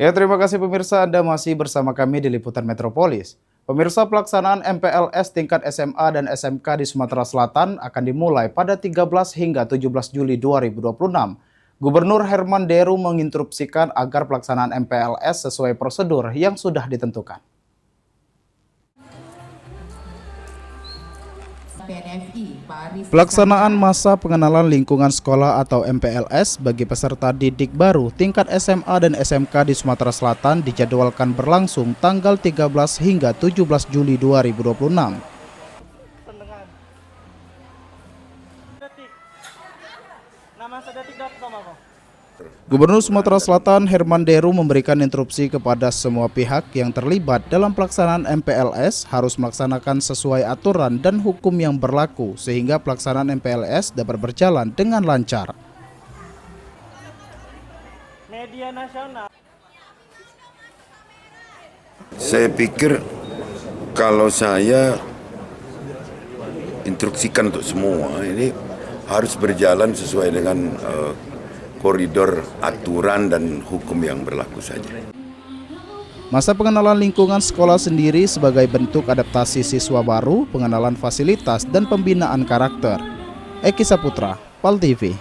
Ya, terima kasih pemirsa, Anda masih bersama kami di Liputan Metropolis. Pemirsa, pelaksanaan MPLS tingkat SMA dan SMK di Sumatera Selatan akan dimulai pada 13 hingga 17 Juli 2026. Gubernur Herman Deru menginstruksikan agar pelaksanaan MPLS sesuai prosedur yang sudah ditentukan. Pelaksanaan masa pengenalan lingkungan sekolah atau MPLS bagi peserta didik baru tingkat SMA dan SMK di Sumatera Selatan dijadwalkan berlangsung tanggal 13 hingga 17 Juli 2026. Gubernur Sumatera Selatan Herman Deru memberikan instruksi kepada semua pihak yang terlibat dalam pelaksanaan MPLS harus melaksanakan sesuai aturan dan hukum yang berlaku sehingga pelaksanaan MPLS dapat berjalan dengan lancar. Media nasional. Saya pikir kalau saya instruksikan untuk semua ini harus berjalan sesuai dengan koridor aturan dan hukum yang berlaku saja. Masa pengenalan lingkungan sekolah sendiri sebagai bentuk adaptasi siswa baru, pengenalan fasilitas, dan pembinaan karakter. Eki Saputra, PAL TV.